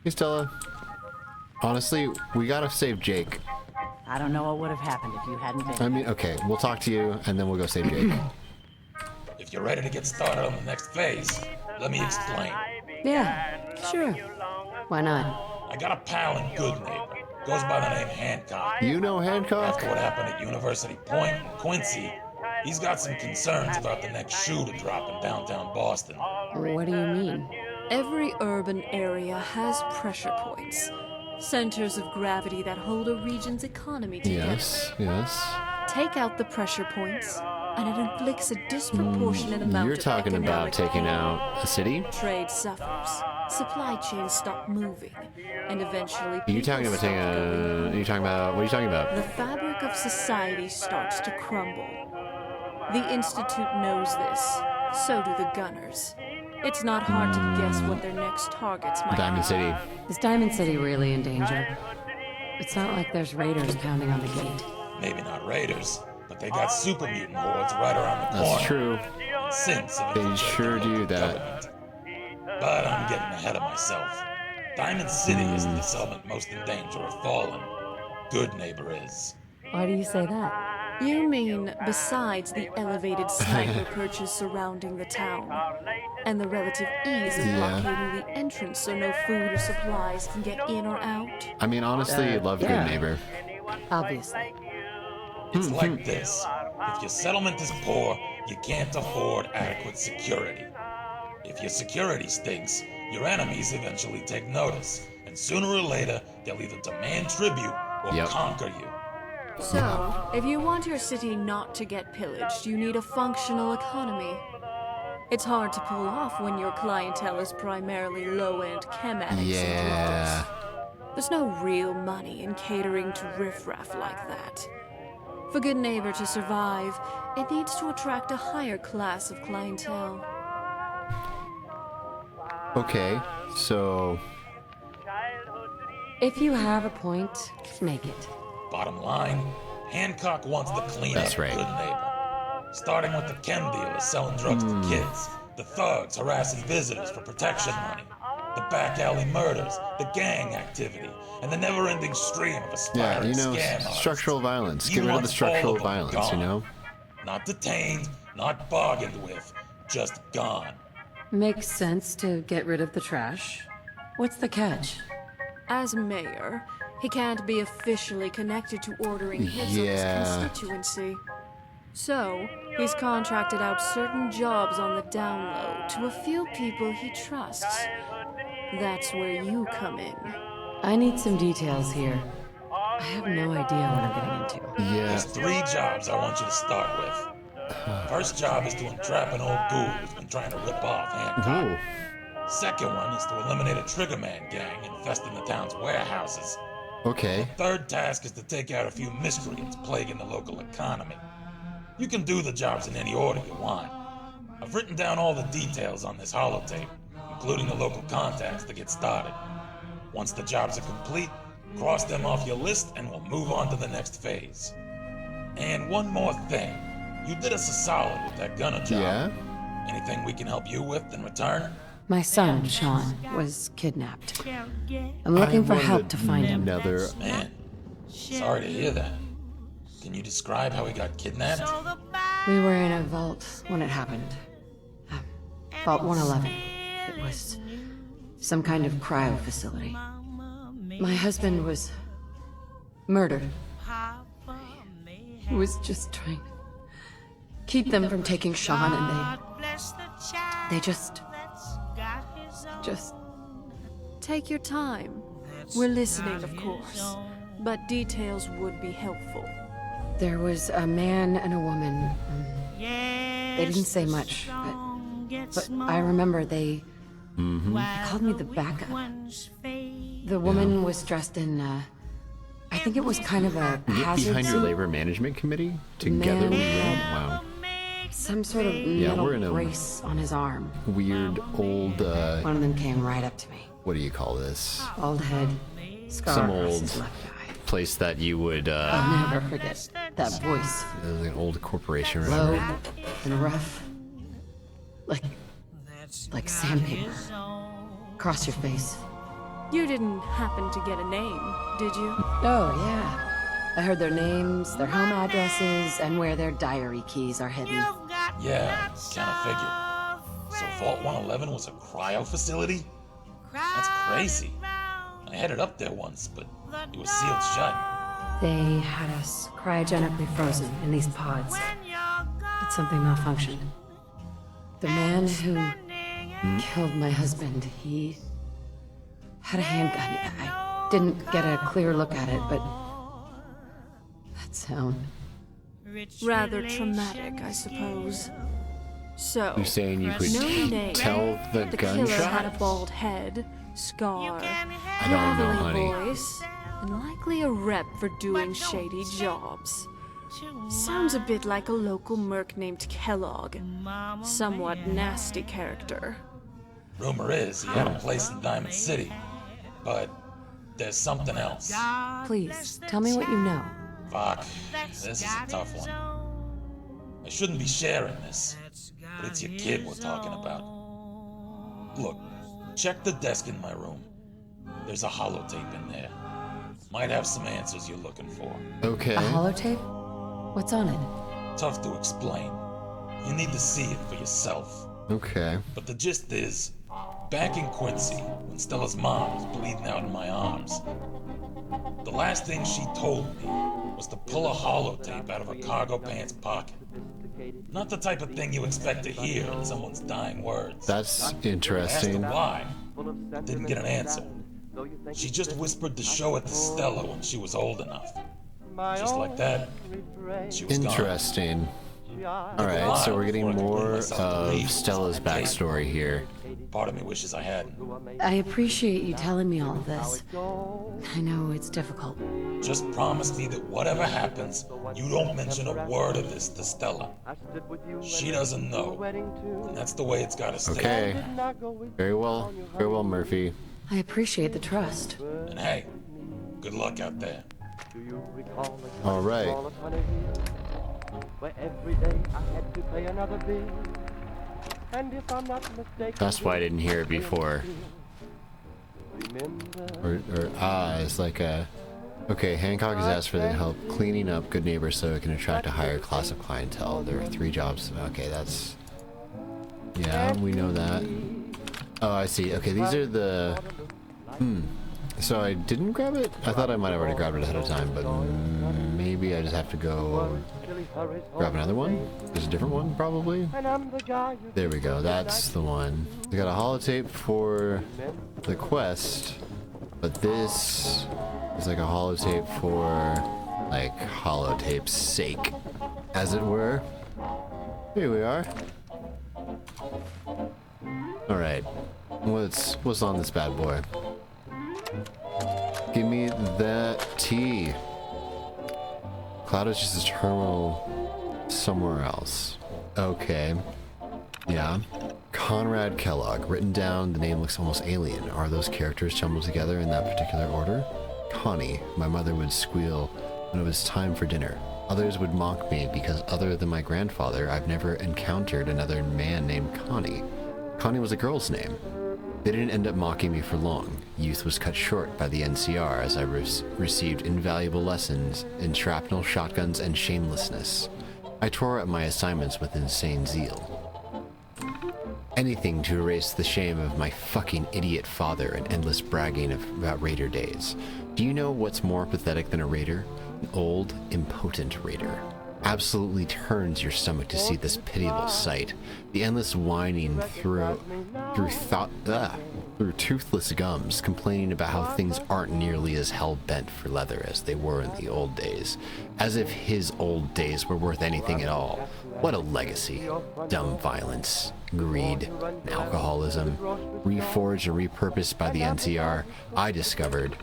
Hey, Stella. Honestly, we gotta save Jake. I don't know what would have happened if you hadn't been. I mean, okay, we'll talk to you, and then we'll go save Jake. If you're ready to get started on the next phase, let me explain. Yeah, sure. Why not? I got a pal in Good Neighbor. Goes by the name Hancock. You know Hancock? After what happened at University Point in Quincy, he's got some concerns about the next shoe to drop in downtown Boston. What do you mean? Every urban area has pressure points. Centers of gravity that hold a region's economy together. Yes, yes. Take out the pressure points, and it inflicts a disproportionate amount You're of talking about economic taking pain. out a city? Trade suffers, supply chains stop moving, and eventually Are you talking about taking a... Are you talking about... What are you talking about? the fabric of society starts to crumble. The Institute knows this, so do the Gunners. It's not hard to guess what their next targets might Diamond be. City. Is Diamond City really in danger? It's not like there's raiders pounding on the gate. Maybe not raiders, but they got super mutant hordes right around the corner. That's true. And since They sure do that. government. But I'm getting ahead of myself. Diamond City isn't the settlement most in danger of falling. Good Neighbor is. Why do you say that? You mean besides the elevated sniper perches surrounding the town, and the relative ease of Yeah. blockading the entrance so no food or supplies can get in or out? I mean, honestly, love Good yeah. Neighbor. Obviously. It's like this. If your settlement is poor, you can't afford adequate security. If your security stinks, your enemies eventually take notice, and sooner or later, they'll either demand tribute or Yep. conquer you. So, if you want your city not to get pillaged, you need a functional economy. It's hard to pull off when your clientele is primarily low-end chem addicts Yeah. and drugs. There's no real money in catering to riffraff like that. For Good Neighbor to survive, it needs to attract a higher class of clientele. Okay, so... If you have a point, make it. Bottom line, Hancock wants to clean That's up right. Good Neighbor. Starting with the chem dealers selling drugs to kids, the thugs harassing visitors for protection money, the back alley murders, the gang activity, and the never-ending stream of Yeah, aspiring you know, scam artists. structural violence. He Get rid of the wants structural all of them violence, you gone. know? Not detained, not bargained with, just gone. Makes sense to get rid of the trash. What's the catch? As mayor, he can't be officially connected to ordering hits Yeah. of his constituency. So, he's contracted out certain jobs on the down low to a few people he trusts. That's where you come in. I need some details here. I have no idea what I'm getting into. Yeah. There's 3 jobs I want you to start with. First job is to entrap an old ghoul who's been trying to rip off Hancock. Ooh. Second one is to eliminate a Triggerman gang infesting the town's warehouses. Okay. Third task is to take out a few miscreants plaguing the local economy. You can do the jobs in any order you want. I've written down all the details on this holotape, including the local contacts to get started. Once the jobs are complete, cross them off your list and we'll move on to the next phase. And one more thing. You did us a solid with that gunner job. Yeah? Anything we can help you with in return? My son, Sean, was kidnapped. I'm looking for help to find him. Another... Man, sorry to hear that. Can you describe how he got kidnapped? We were in a vault when it happened. Vault 111. It was some kind of cryo facility. My husband was murdered. He was just trying to keep them from taking Sean, and they just Take your time. We're listening, of course, but details would be helpful. There was a man and a woman. They didn't say much, but I remember they called me the backup. The woman was dressed in, I think it was kind of a Get hazard behind your suit. labor management committee? Together we win? Wow. Some sort of Yeah, metal we're in a- brace on his arm. Weird old, One of them came right up to me. what do you call this? Bald head, scar Some across old his left eye. place that you would, I'll never forget that voice. an old corporation, Low right? and rough. Like sandpaper. Across your face. You didn't happen to get a name, did you? Oh, yeah. I heard their names, their home addresses, and where their diary keys are hidden. Yeah, kinda figured. So Vault 111 was a cryo facility? That's crazy. I headed up there once, but it was sealed shut. They had us cryogenically frozen in these pods. But something malfunctioned. The man who killed my husband, he had a handgun. I didn't get a clear look at it, but that sound. Rather traumatic, I suppose. So, You're saying you could no name. tell the killer had a gunshot? bald head, scar, I don't know, gravelly honey. voice, and likely a rep for doing shady jobs. Sounds a bit like a local merc named Kellogg. Somewhat nasty character. Rumor is he had a place in Diamond City, but there's something else. Please, tell me what you know. Fuck, this is a tough one. I shouldn't be sharing this, but it's your kid we're talking about. Look, check the desk in my room. There's a holotape in there. Might have some answers you're looking for. Okay. A holotape? What's on it? Tough to explain. You need to see it for yourself. Okay. But the gist is, back in Quincy, when Stella's mom was bleeding out in my arms, the last thing she told me was to pull a holotape out of her cargo pants pocket. Not the type of thing you expect to hear in someone's dying words. That's I asked interesting. her why. Didn't get an answer. She just whispered to show it to Stella when she was old enough. Just like that, she was gone. Interesting. Alright, so we're getting more of Stella's backstory here. Part of me wishes I hadn't. I appreciate you telling me all of this. I know it's difficult. Just promise me that whatever happens, you don't mention a word of this to Stella. She doesn't know, and that's the way it's gotta stay. Okay. Very well, Murphy. I appreciate the trust. And hey, good luck out there. Alright. Where every day I had to pay another bill. And if I'm not mistaken, That's why I didn't hear it before. It's like a... Okay, Hancock has asked for the help cleaning up Good Neighbor so it can attract a higher class of clientele. There are 3 jobs. Okay, that's... Yeah, we know that. Oh, I see. Okay, these are the... So I didn't grab it? I thought I might have already grabbed it ahead of time, but maybe I just have to go grab another one? There's a different one, probably? There we go, that's the one. We got a holotape for the quest, but this is like a holotape for, like, holotape's sake, as it were. Here we are. Alright, what's on this bad boy? Give me that tea. Cloud is just a terminal somewhere else. Okay. Yeah. Conrad Kellogg. Written down, the name looks almost alien. Are those characters jumbled together in that particular order? Connie. My mother would squeal when it was time for dinner. Others would mock me because other than my grandfather, I've never encountered another man named Connie. Connie was a girl's name. They didn't end up mocking me for long. Youth was cut short by the NCR as I received invaluable lessons in shrapnel, shotguns, and shamelessness. I tore at my assignments with insane zeal. Anything to erase the shame of my fucking idiot father and endless bragging about raider days. Do you know what's more pathetic than a raider? An old, impotent raider. Absolutely turns your stomach to see this pitiable sight. The endless whining through toothless gums, complaining about how things aren't nearly as hell-bent for leather as they were in the old days. As if his old days were worth anything at all. What a legacy. Dumb violence, greed, and alcoholism. Reforged and repurposed by the NCR, I discovered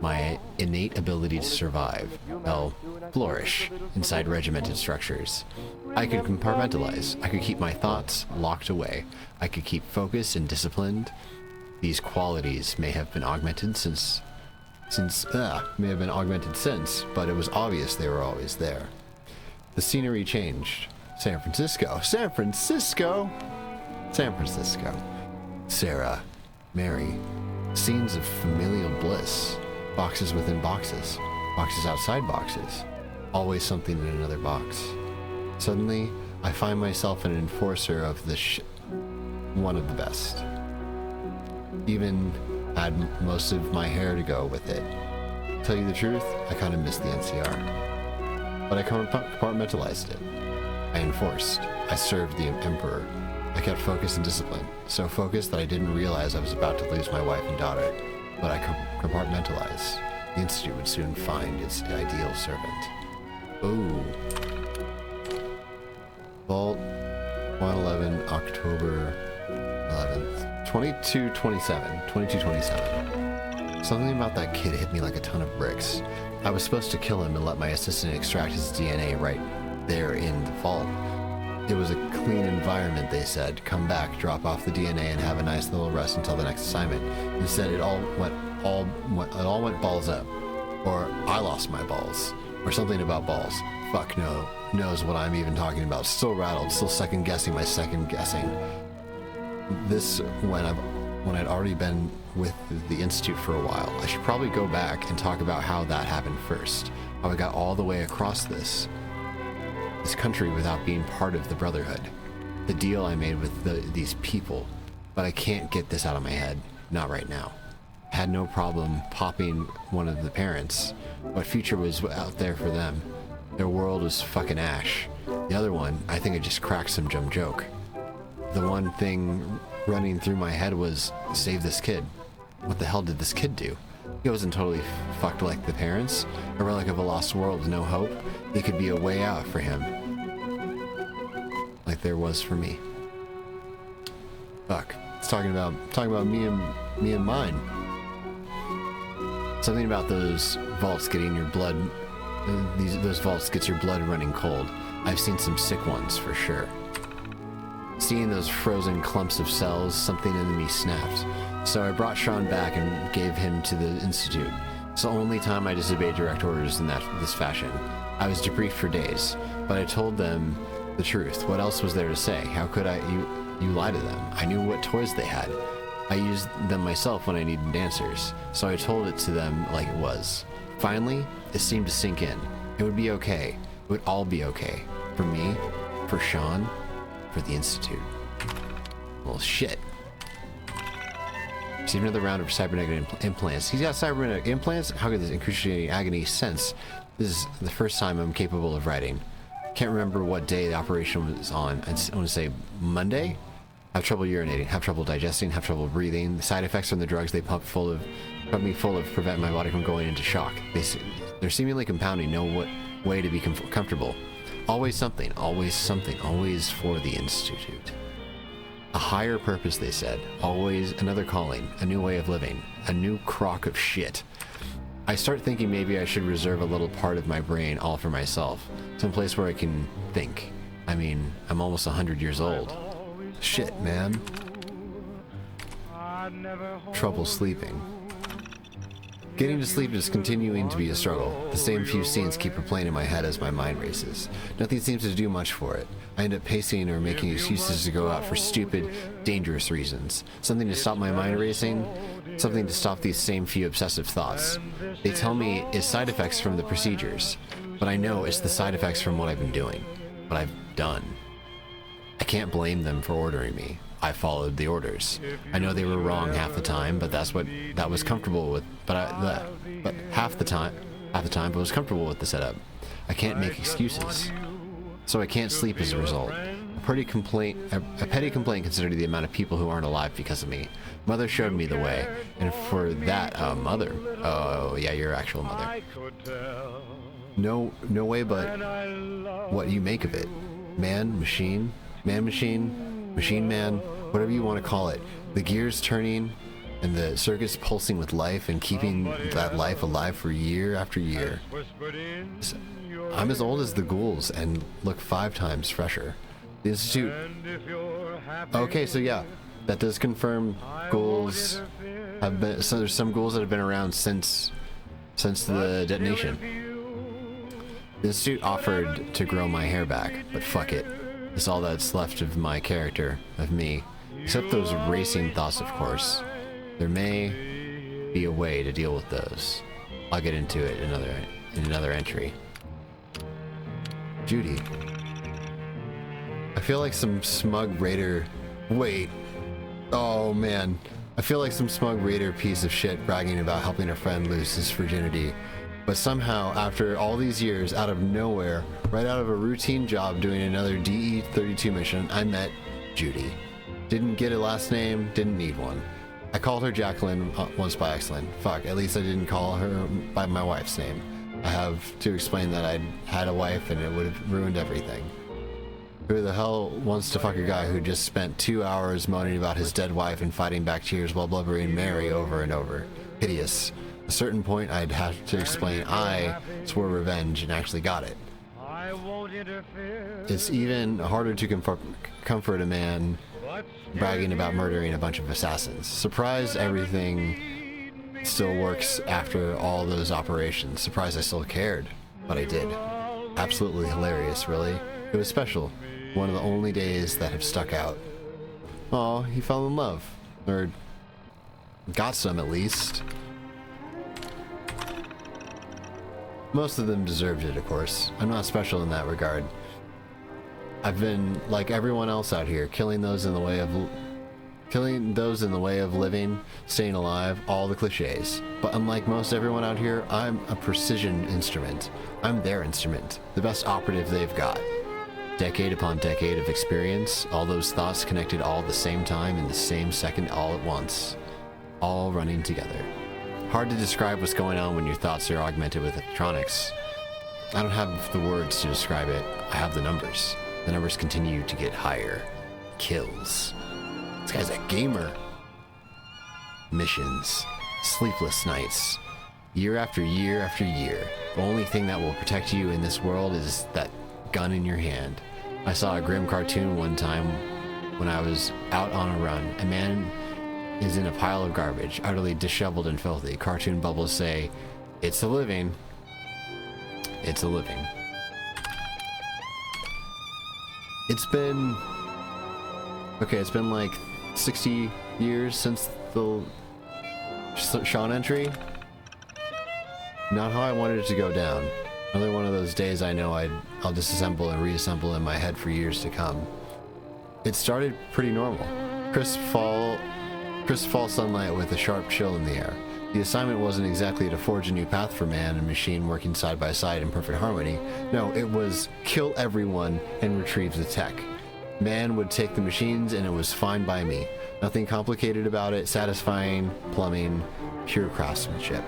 my innate ability to survive, well, flourish, inside regimented structures. I could compartmentalize. I could keep my thoughts locked away. I could keep focused and disciplined. These qualities may have been augmented since, but it was obvious they were always there. The scenery changed. San Francisco. Sarah, Mary, Scenes of familial bliss. Boxes within boxes. Boxes outside boxes. Always something in another box. Suddenly, I find myself an enforcer of the one of the best. Even had most of my hair to go with it. Tell you the truth, I kind of missed the NCR. But I compartmentalized it. I enforced. I served the Emperor. I kept focus and discipline. So focused that I didn't realize I was about to lose my wife and daughter. But I compartmentalized. The Institute would soon find its ideal servant. Ooh. Vault 111, October 11th. 2227. Something about that kid hit me like a ton of bricks. I was supposed to kill him and let my assistant extract his DNA right there in the vault. It was a clean environment, they said. Come back, drop off the DNA, and have a nice little rest until the next assignment. Instead, it all went balls up. Or I lost my balls. Or something about balls. Fuck no. Knows what I'm even talking about. Still rattled, still second guessing my second guessing. This when I'd already been with the Institute for a while. I should probably go back and talk about how that happened first. How I got all the way across this country without being part of the Brotherhood. The deal I made with these people. But I can't get this out of my head. Not right now. I had no problem popping one of the parents. What future was out there for them? Their world was fucking ash. The other one, I think I just cracked some dumb joke. The one thing running through my head was, save this kid. What the hell did this kid do? He wasn't totally fucked like the parents. A relic of a lost world with no hope. There could be a way out for him. Like there was for me. Fuck. It's talking about me and mine. Something about those vaults getting your blood. Those vaults gets your blood running cold. I've seen some sick ones for sure. Seeing those frozen clumps of cells, something in me snapped. So I brought Sean back and gave him to the Institute. It's the only time I disobeyed direct orders in this fashion. I was debriefed for days, but I told them the truth. What else was there to say? How could you lie to them? I knew what toys they had. I used them myself when I needed answers, so I told it to them like it was. Finally, it seemed to sink in. It would be okay. It would all be okay. For me, for Sean, for the Institute. Well, shit. Received another round of cybernetic implants. He's got cybernetic implants? How could this excruciating agony sense? This is the first time I'm capable of writing. Can't remember what day the operation was on. I want to say Monday? Have trouble urinating, have trouble digesting, have trouble breathing. The side effects from the drugs they pump me full of prevent my body from going into shock. They're seemingly compounding, no way to be comfortable. Always something, always for the Institute. A higher purpose, they said. Always another calling, a new way of living, a new crock of shit. I start thinking maybe I should reserve a little part of my brain all for myself. Someplace where I can think. I mean, I'm almost 100 years old. Shit, man. Trouble sleeping. Getting to sleep is continuing to be a struggle. The same few scenes keep replaying in my head as my mind races. Nothing seems to do much for it. I end up pacing or making excuses to go out for stupid, dangerous reasons. Something to stop my mind racing, something to stop these same few obsessive thoughts. They tell me it's side effects from the procedures, but I know it's the side effects from what I've been doing, what I've done. I can't blame them for ordering me. I followed the orders. I know they were wrong half the time, but that was comfortable with. But half the time, I was comfortable with the setup. I can't make excuses, so I can't sleep as a result. A petty complaint considering the amount of people who aren't alive because of me. Mother showed me the way, and for that, mother. Oh yeah, your actual mother. No way, but what you make of it, man, machine. Machine man, whatever you want to call it. The gears turning and the circuits pulsing with life and keeping that life alive for year after year. I'm as old as the ghouls and look 5 times fresher. The Institute... Okay, so yeah, that does confirm ghouls have been... So there's some ghouls that have been around since the detonation. The Institute offered to grow my hair back, but fuck it. It's all that's left of my character, of me. Except those racing thoughts, of course. There may be a way to deal with those. I'll get into it in another entry. Judy. I feel like some smug raider. Wait. Oh man. I feel like some smug raider piece of shit bragging about helping a friend lose his virginity. But somehow, after all these years, out of nowhere, right out of a routine job doing another DE-32 mission, I met Judy. Didn't get a last name, didn't need one. I called her Jacqueline once by accident. Fuck, at least I didn't call her by my wife's name. I have to explain that I'd had a wife and it would have ruined everything. Who the hell wants to fuck a guy who just spent 2 hours moaning about his dead wife and fighting back tears while blubbering Mary over and over? Hideous. At a certain point, I'd have to explain I swore revenge and actually got it. It's even harder to comfort a man bragging about murdering a bunch of assassins. Surprised everything still works after all those operations. Surprised I still cared, but I did. Absolutely hilarious, really. It was special. One of the only days that have stuck out. Aw, he fell in love. Or got some, at least. Most of them deserved it, of course. I'm not special in that regard. I've been, like everyone else out here, killing those in the way of living, staying alive, all the cliches. But unlike most everyone out here, I'm a precision instrument. I'm their instrument, the best operative they've got. Decade upon decade of experience, all those thoughts connected all at the same time in the same second all at once. All running together. Hard to describe what's going on when your thoughts are augmented with electronics. I don't have the words to describe it, I have the numbers. The numbers continue to get higher. Kills. This guy's a gamer. Missions. Sleepless nights. Year after year after year. The only thing that will protect you in this world is that gun in your hand. I saw a grim cartoon one time when I was out on a run. A man is in a pile of garbage, utterly disheveled and filthy. Cartoon bubbles say, "It's a living. It's a living." It's been like 60 years since the Sean entry. Not how I wanted it to go down. Another one of those days I know I'll disassemble and reassemble in my head for years to come. It started pretty normal. Crisp fall sunlight with a sharp chill in the air. The assignment wasn't exactly to forge a new path for man and machine working side by side in perfect harmony. No, it was kill everyone and retrieve the tech. Man would take the machines and it was fine by me. Nothing complicated about it, satisfying, plumbing, pure craftsmanship.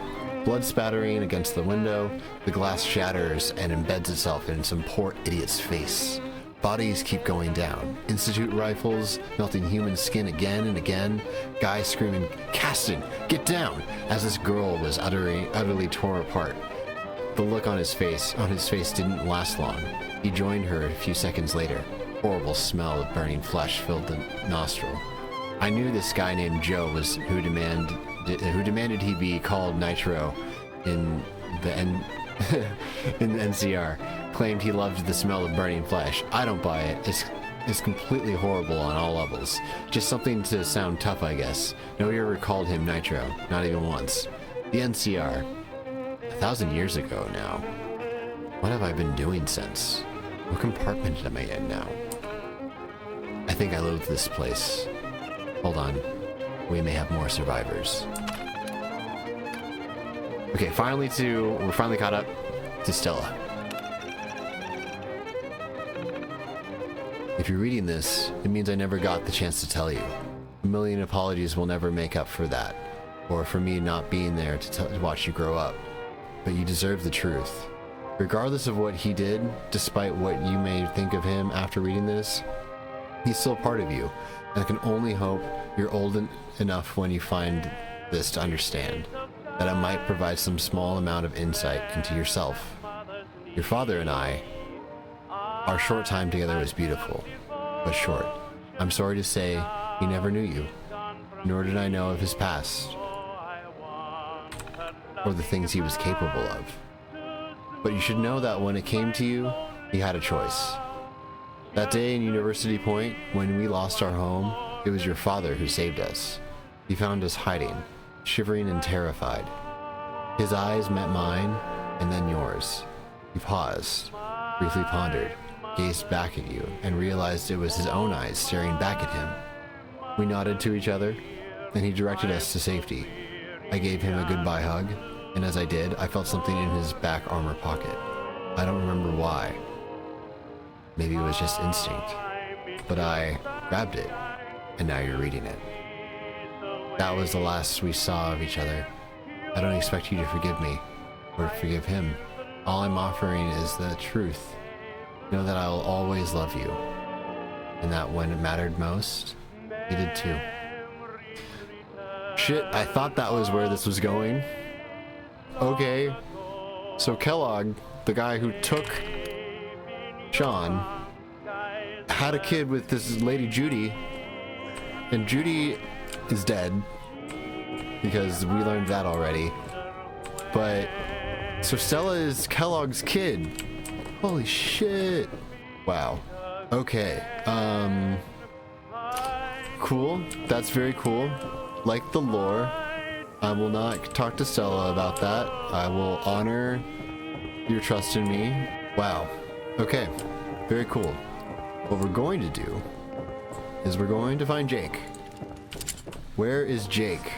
Blood spattering against the window, the glass shatters and embeds itself in some poor idiot's face. Bodies keep going down. Institute rifles, melting human skin again and again. Guys screaming, "Caston, get down!" as this girl was utterly torn apart. The look on his face didn't last long. He joined her a few seconds later. Horrible smell of burning flesh filled the nostril. I knew this guy named Joe was who demanded he be called Nitro in the NCR. Claimed he loved the smell of burning flesh. I don't buy it. It's completely horrible on all levels. Just something to sound tough, I guess. Nobody ever called him Nitro, not even once. The NCR. 1,000 years ago now. What have I been doing since? What compartment am I in now? I think I loathe this place. Hold on. We may have more survivors. Okay, we're finally caught up to Stella. If you're reading this, it means I never got the chance to tell you. A million apologies will never make up for that, or for me not being there to watch you grow up. But you deserve the truth. Regardless of what he did, despite what you may think of him after reading this, he's still part of you, and I can only hope you're old enough when you find this to understand that it might provide some small amount of insight into yourself. Your father and I, our short time together was beautiful, but short. I'm sorry to say he never knew you, nor did I know of his past, or the things he was capable of. But you should know that when it came to you, he had a choice. That day in University Point, when we lost our home, it was your father who saved us. He found us hiding, shivering and terrified. His eyes met mine, and then yours. He paused, briefly pondered, gazed back at you, and realized it was his own eyes staring back at him. We nodded to each other, and he directed us to safety. I gave him a goodbye hug, and as I did, I felt something in his back armor pocket. I don't remember why. Maybe it was just instinct. But I grabbed it, and now you're reading it. That was the last we saw of each other. I don't expect you to forgive me, or forgive him. All I'm offering is the truth. Know that I will always love you, and that when it mattered most, you did too. Shit, I thought that was where this was going. Okay, so Kellogg, the guy who took Sean, had a kid with this lady Judy, and Judy is dead, because we learned that already. But, so Stella is Kellogg's kid. Holy shit. Wow. Okay, cool. That's very cool. Like the lore. I will not talk to Stella about that. I will honor your trust in me. Wow. Okay. Very cool. What we're going to do is we're going to find Jake. Where is Jake?